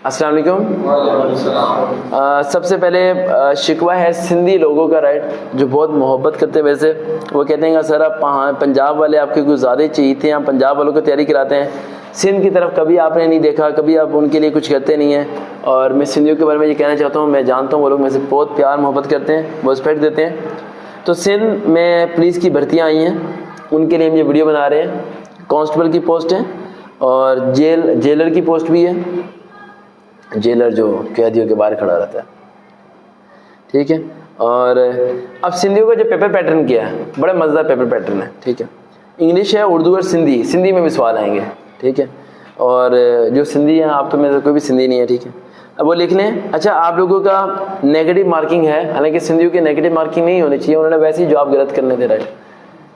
अस्सलाम वालेकुम। सबसे पहले शिकवा है सिंधी लोगों का, राइट, जो बहुत मोहब्बत करते हैं। वैसे वो कहते हैं सर आप पंजाब वाले आपके कुछ ज़्यादा ही चाहिए थे, आप पंजाब वालों को तैयारी कराते हैं, सिंध की तरफ कभी आपने नहीं देखा, कभी आप उनके लिए कुछ करते नहीं हैं। और मैं सिंधियों के बारे में ये कहना चाहता हूँ, मैं जानता हूँ वो लोग मेरे से बहुत प्यार मोहब्बत करते हैं, वो रिस्पेक्ट देते हैं। तो सिंध में पुलिस की भर्तियाँ आई हैं, उनके लिए हम ये वीडियो बना रहे हैं। कांस्टेबल की पोस्ट है और जेलर की पोस्ट भी है, जेलर जो कैदियों के बाहर खड़ा रहता है, ठीक है। और अब सिंधियों का जो पेपर पैटर्न किया है, बड़ा मज़ेदार पेपर पैटर्न है, ठीक है। इंग्लिश है, उर्दू और सिंधी में भी सवाल आएंगे, ठीक है। और जो सिंधी हैं, आप तो मेरे कोई भी सिंधी नहीं है, ठीक है। अब वो लिख लें। अच्छा, आप लोगों का नेगेटिव मार्किंग है, हालांकि सिंधियों की नेगेटिव मार्किंग नहीं होनी चाहिए, उन्होंने वैसे ही जवाब गलत करने थे, राइट।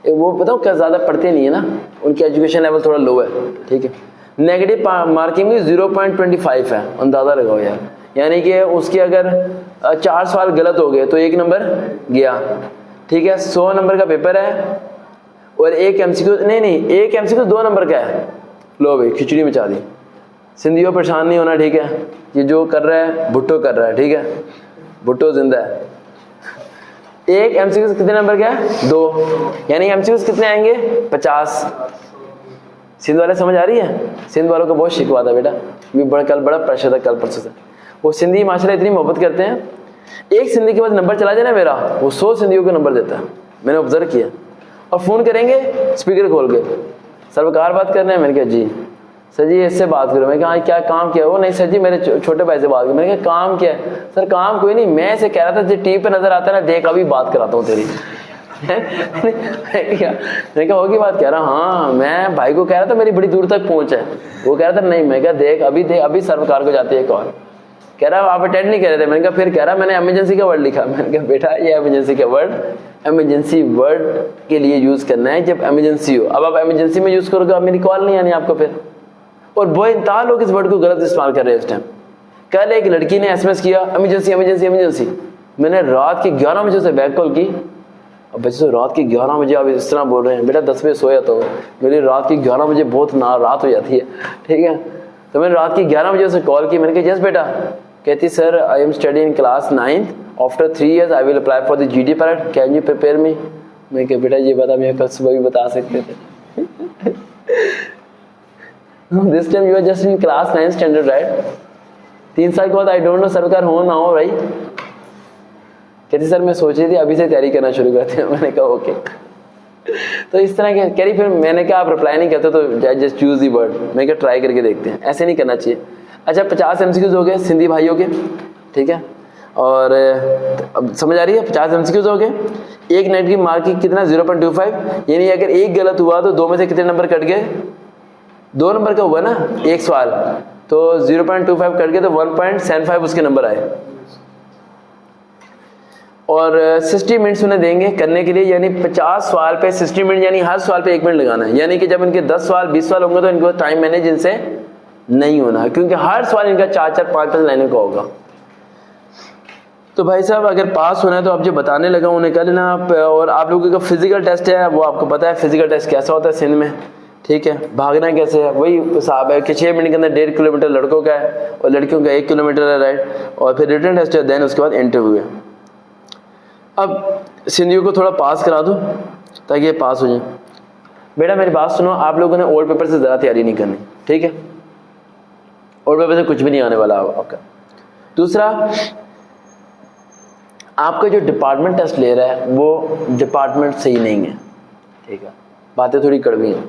वो बताओ क्या ज़्यादा पढ़ते नहीं है ना, उनकी एजुकेशन लेवल थोड़ा लो है, ठीक है। नेगेटिव मार्किंग भी 0.25 है, अंदाज़ा लगाओ यार। यानी कि उसके अगर 4 सवाल गलत हो गए तो 1 नंबर गया, ठीक है। 100 नंबर का पेपर है और एक MCQ नहीं, एक MCQ 2 नंबर का है। लो भाई, खिचड़ी मचा दी। सिंधियों परेशान नहीं होना, ठीक है। ये जो कर रहा है भुट्टो कर रहा है, ठीक है, भुट्टो जिंदा है। एक MCQ कितने नंबर का है? 2, यानी MCQ कितने आएंगे? 50। सिंध वाले समझ आ रही है? सिंध वालों को बहुत शिकवा था बेटा, कल बड़ा प्रेशर था, कल परसों से। वो सिंधी माशाल्लाह इतनी मोहब्बत करते हैं, एक सिंधी के पास नंबर चला जाए ना मेरा, वो 100 सिंधियों को नंबर देता है, मैंने ऑब्जर्व किया। और फ़ोन करेंगे स्पीकर खोल के, सरकार बात कर रहे हैं। मैंने कहा जी सर जी इससे बात करो। मैंने कहा क्या काम किया? वो नहीं सर जी मेरे छोटे भाई से बात करो। मैंने कहा काम क्या है? सर काम कोई नहीं, मैं ऐसे कह रहा था जो टीवी पे नजर आता है ना, देख अभी बात कराता हूँ तेरी। मैंने कहा होगी बात? कह रहा हाँ, मैं भाई को कह रहा था मेरी बड़ी दूर तक पहुंच है। वो कह रहा था नहीं। मैं कहा देख अभी सरकार को जाती है कॉल। कह रहा आप अटेंड नहीं कर रहे थे। मैंने कहा फिर? कह रहा मैंने इमरजेंसी का वर्ड लिखा। मैंने कहा बेटा ये इमरजेंसी का वर्ड इमरजेंसी वर्ड के लिए यूज करना है जब इमरजेंसी हो। अब आप इमरजेंसी में यूज करोगे, अब मेरी कॉल नहीं आनी आपको फिर। और बहुत इंतहा लोग इस वर्ड को गलत इस्तेमाल कर रहे हैं इस टाइम। कल एक लड़की ने SMS किया इमरजेंसी इमरजेंसी इमरजेंसी। मैंने रात के 11 बजे से बैक कॉल की। अब बच्चे तो रात के 11 बजे आप इस तरह बोल रहे हैं, बेटा 10 बजे सोया तो मेरी रात की 11 बजे बहुत रात हो जाती है, ठीक है। तो मैंने रात की 11 बजे से कॉल की। मैंने कहा यस बेटा। कहती sir I am study in class 9th, after 3 years I will apply for the GD pilot, can you prepare me? मैं कहा बेटा ये बता, मैं कल सुबह भी बता सकते थे। This time you are just in class 9th standard, right. 3 साल के बाद आई डोंट नो सरकार हो ना हो भाई। कहती सर मैं सोच रही थी अभी से तैयारी करना शुरू करते हैं। मैंने कहा ओके। तो इस तरह के कह रही, फिर मैंने कहा आप रिप्लाई नहीं करते तो जस्ट चूज दी वर्ड। मैंने कहा ट्राई करके देखते हैं, ऐसे नहीं करना चाहिए। अच्छा 50 MCQs हो गए सिंधी भाइयों के, ठीक है। और अब समझ आ रही है, 50 MCQs हो गए। एक नेगेटिव मार्किंग कितना? 0.25, यानी अगर एक गलत हुआ तो 2 में से कितने नंबर कट गए? 2 नंबर का हुआ ना एक सवाल, तो 0.25 कट गए तो 1.75 उसके नंबर आए। और 60 मिनट्स उन्हें देंगे करने के लिए, यानी 50 सवाल पे 60 मिनट, यानी हर सवाल पे 1 मिनट लगाना है। यानी कि जब इनके 10 सवाल 20 सवाल होंगे तो इनको टाइम मैनेज इनसे नहीं होना, क्योंकि हर सवाल इनका 4-4 5-5 लाइनों का होगा। तो भाई साहब अगर पास होना है तो आप जो बताने लगा उन्हें कर लेना आप। और आप लोगों का फिजिकल टेस्ट है, वो आपको पता है फिजिकल टेस्ट कैसा होता है सिंध में, ठीक है। भागना कैसे है वही हिसाब है कि 6 मिनट के अंदर 1.5 किलोमीटर लड़कों का है और लड़कियों का 1 किलोमीटर है, राइट। और फिर रिटन टेस्ट है, देन उसके बाद इंटरव्यू है। अब सिंधियों को थोड़ा पास करा दो ताकि ये पास हो जाए। बेटा मेरी बात सुनो, आप लोगों ने ओल्ड पेपर से ज़्यादा तैयारी नहीं करनी, ठीक है। ओल्ड पेपर से कुछ भी नहीं आने वाला आपका। दूसरा, आपका जो डिपार्टमेंट टेस्ट ले रहा है वो डिपार्टमेंट सही नहीं है, ठीक है। बातें थोड़ी कड़वी हैं,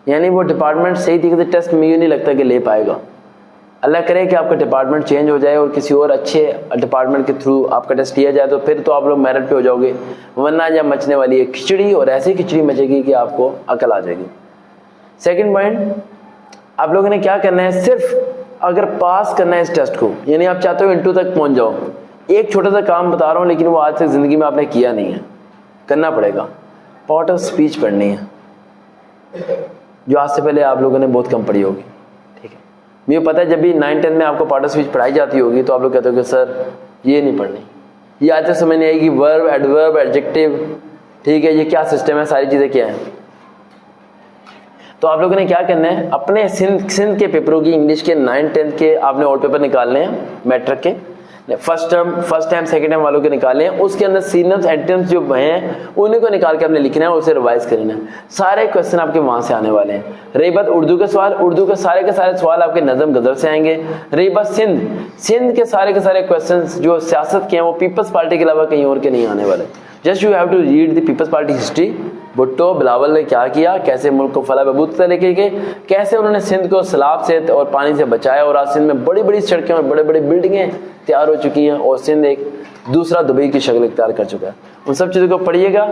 यानी वो डिपार्टमेंट सही तरीके से टेस्ट मुझे नहीं लगता कि ले पाएगा। अल्लाह करे कि आपका डिपार्टमेंट चेंज हो जाए और किसी और अच्छे डिपार्टमेंट के थ्रू आपका टेस्ट लिया जाए, तो फिर तो आप लोग मेरिट पे हो जाओगे, वरना जब मचने वाली है खिचड़ी, और ऐसी खिचड़ी मचेगी कि आपको अकल आ जाएगी। सेकंड पॉइंट, आप लोगों ने क्या करना है, सिर्फ अगर पास करना है इस टेस्ट को, यानी आप चाहते हो इंटरव्यू तक पहुंच जाओ। एक छोटा सा काम बता रहा हूँ, लेकिन वो आज तक ज़िंदगी में आपने किया नहीं है, करना पड़ेगा। पार्ट ऑफ स्पीच पढ़नी है, जो आज से पहले आप लोगों ने बहुत कम पढ़ी होगी, ठीक है। मुझे पता है जब भी 9-10 में आपको पार्ट ऑफ स्पीच पढ़ाई जाती होगी तो आप लोग कहते हो कि सर ये नहीं पढ़नी, ये आज तक समझ नहीं आएगी, वर्ब, एडवर्ब, एडजेक्टिव, ठीक है, ये क्या सिस्टम है, सारी चीज़ें क्या है। तो तो आप लोगों ने क्या करना है, अपने सिंध के पेपरों की इंग्लिश के 9, 10 के आपने और पेपर निकालने हैं मैट्रिक के, फर्स्ट टाइम सेकंड टाइम वालों के निकाले हैं। उसके अंदर सिनोनिम्स एंटोनिम्स जो हैं उन्हीं को निकाल के आपने लिखना है और उसे रिवाइज करना है। सारे क्वेश्चन आपके वहां से आने वाले हैं। रही बात उर्दू के सवाल, उर्दू के सारे सवाल आपके नज़म गज़ल से आएंगे। रही बात सिंध के सारे क्वेश्चन जो सियासत के हैं वो पीपल्स पार्टी के अलावा कहीं और के नहीं आने वाले। Just you have to read the people's party history. Bhutto Bilawal ने क्या किया, कैसे मुल्क को फला बहबूद लेके गए, कैसे उन्होंने सिंध को सैलाब से और पानी से बचाया, और आज सिंध में बड़ी बड़ी सड़कें और बड़े बड़े बिल्डिंगें तैयार हो चुकी हैं और सिंध एक दूसरा दुबई की शक्ल इख्तियार कर चुका है। उन सब चीज़ों को पढ़िएगा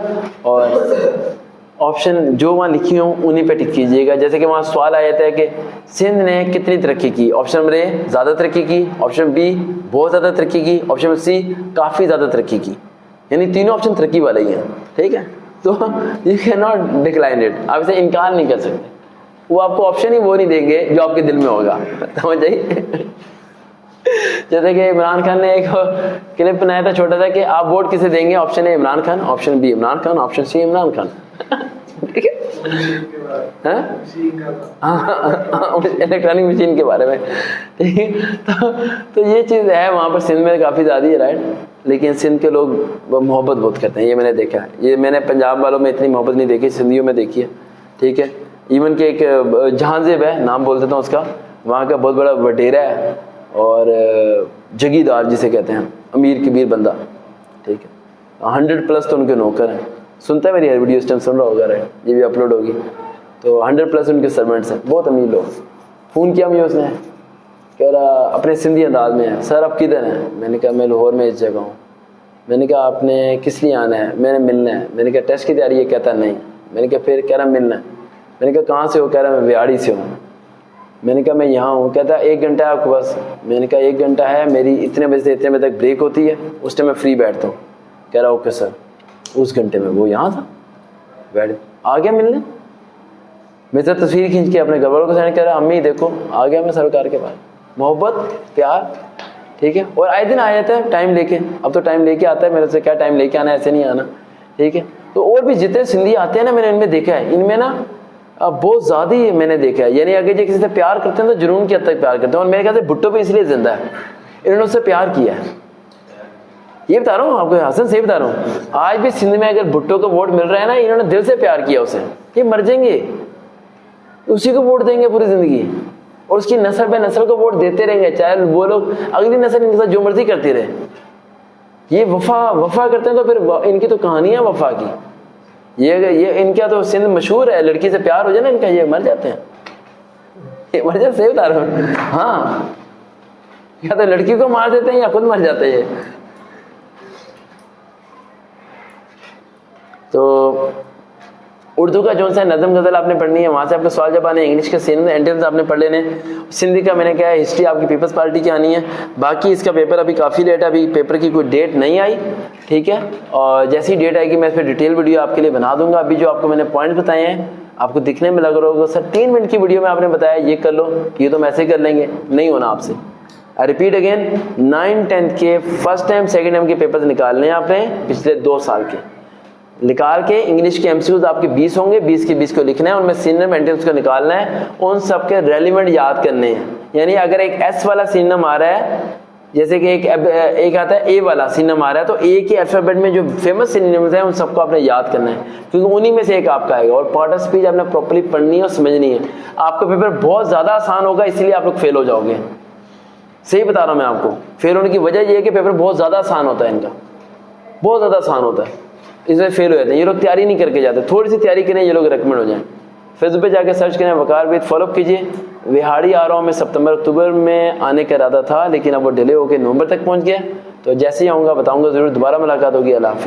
और ऑप्शन जो वहाँ लिखी हों उन्हीं पे टिक कीजिएगा। जैसे कि वहाँ सवाल आया था कि सिंध ने कितनी तरक्की की, ऑप्शन नंबर ए ज़्यादा तरक्की की, ऑप्शन बी बहुत ज़्यादा तरक्की की, ऑप्शन सी काफ़ी ज़्यादा तरक्की की, यानी तीनों ऑप्शन तरक्की वाले ही हैं। ठीक है, तो you can not decline it, आप इसे इनकार नहीं कर सकते। वो आपको ऑप्शन ही वो नहीं देंगे जो आपके दिल में होगा, समझ जाइए। जैसे कि इमरान खान ने एक क्लिप बनाया था छोटा सा कि आप वोट किसे देंगे, option A Imran Khan, option B Imran Khan, option C Imran Khan. ठीक है, इलेक्ट्रॉनिक मशीन के बारे में। ठीक है, तो ये चीज़ है वहाँ पर सिंध में काफ़ी ज़्यादा है, राइट। लेकिन सिंध के लोग मोहब्बत बहुत करते हैं, ये मैंने देखा है। ये मैंने पंजाब वालों में इतनी मोहब्बत नहीं देखी, सिंधियों में देखी है। ठीक है, इवन के एक जहांजेब है, नाम बोल देता हूँ उसका, वहाँ का बहुत बड़ा वडेरा है और जगीदार जिसे कहते हैं, अमीर कबीर बंदा। ठीक है, 100+ तो उनके नौकर हैं। सुनता है मेरी हर वीडियो, इस टाइम सुन रहा होगा, राइट, ये भी अपलोड होगी। तो 100+ उनके सर्वेंट्स हैं, बहुत अमीर लोग। फ़ोन किया मुझे उसने, कह रहा अपने सिंधी अंदाज में है, सर आप किधर हैं? मैंने कहा मैं लाहौर में इस जगह हूँ। मैंने कहा आपने किस लिए आना है? मैंने मिलना है। मैंने कहा टेस्ट की तैयारी है? कहता नहीं। मैंने कहा फिर? कह रहा मिलना है। मैंने कहा कहाँ से हो? कह रहा मैं व्याड़ी से हूँ। मैंने कहा मैं यहाँ हूँ। कहता 1 घंटा है आपके पास? मैंने कहा 1 घंटा है, मेरी इतने बजे से इतने बजे तक ब्रेक होती है, उस टाइम मैं फ्री बैठता हूँ। कह रहा ओके सर। उस घंटे में वो यहाँ था, बैठ आ गया मिलने। मेरे साथ तस्वीर खींच के अपने घर वालों को सेंड कर रहा, अम्मी देखो आ गया मैं सरकार के पास। मोहब्बत, प्यार। ठीक है, और आए दिन आ जाता है टाइम लेके। अब तो टाइम लेके आता है, मेरे से क्या टाइम लेके आना, ऐसे नहीं आना। ठीक है, तो और भी जितने सिंधी आते हैं ना, मैंने इनमें देखा है, इनमें ना बहुत ज़्यादा ही मैंने देखा है। यानी अगर ये किसी से प्यार करते हैं तो जुनून की हद तक प्यार करते हैं। और मेरे ख्याल से भुट्टो पे इसलिए जिंदा है, इन्होंने उससे प्यार किया है। ये बता रहा हूँ आपको, हसन से बता रहा हूँ, आज भी सिंध में अगर भुट्टो को वोट मिल रहा है ना, इन्होंने दिल से प्यार किया उसे। ये मर जाएंगे, उसी को वोट देंगे पूरी जिंदगी, और उसकी नस्ल पे नस्ल को वोट देते रहेंगे, चाहे वो लोग अगली नस्ल इनके साथ जो मर्जी करती रहे। ये वफा करते हैं तो फिर इनकी तो कहानी है वफा की। ये इनका तो सिंध मशहूर है, लड़की से प्यार हो जाए ना इनका, ये मर जाते हैं, ये मर जाते। सही बता रहा हूँ, हाँ, या तो लड़की को मार देते हैं या खुद मर जाते हैं। तो उर्दू का जो सा नज़म गज़ल आपने पढ़नी है, वहाँ से आपके सवाल जवाब आने, इंग्लिश के सिंध एंटेंस आपने पढ़ लेने। सिंधी का मैंने क्या है, हिस्ट्री आपकी पीपल्स पार्टी की आनी है। बाकी इसका पेपर अभी काफ़ी लेट है, अभी पेपर की कोई डेट नहीं आई। ठीक है, और जैसी डेट आएगी मैं इस पर डिटेल वीडियो आपके लिए बना दूंगा। अभी जो आपको मैंने पॉइंट बताए हैं, आपको दिखने में लग रहा होगा सर 3 मिनट की वीडियो में आपने बताया ये कर लो, ये तो हम ऐसे कर लेंगे, नहीं होना आपसे। आई रिपीट अगेन, 9, 10 के फर्स्ट टाइम सेकेंड टाइम के पेपर्स निकालने हैं आपने पिछले 2 साल के। निकाल के इंग्लिश के एमसीक्यूज आपके 20 होंगे, 20 के 20 को लिखना है, उनमें सिनोनिम एंटोनिम्स को निकालना है, उन सब के रेलिवेंट याद करने हैं। यानी अगर एक एस वाला सिनोनिम आ रहा है, जैसे कि एक आता है ए वाला सिनोनिम आ रहा है, तो ए के अल्फाबेट में जो फेमस सिनोनिम्स हैं उन सबको आपने याद करना है, क्योंकि उन्हीं में से एक आपका आएगा। और पार्ट ऑफ स्पीच आपने प्रॉपर्ली पढ़नी है और समझनी है। आपका पेपर बहुत ज़्यादा आसान होगा, इसलिए आप लोग फेल हो जाओगे। सही बता रहा हूँ मैं आपको, फेल होने की वजह यह है कि पेपर बहुत ज़्यादा आसान होता है, इनका बहुत ज़्यादा आसान होता है, इसमें फेल हो जाते हैं। ये लोग तैयारी नहीं करके जाते, थोड़ी सी तैयारी करें ये लोग रिकमेंड हो जाएं। फेसबुक पे जाके सर्च करें वकार विद, फॉलो कीजिए। विहाड़ी आ रहा हूँ मैं, सितंबर अक्टूबर में आने का इरादा था, लेकिन अब वो डिले होकर नवंबर तक पहुँच गया। तो जैसे ही आऊँगा बताऊँगा ज़रूर। दोबारा मुलाकात होगी। अल्लाह हाफिज़।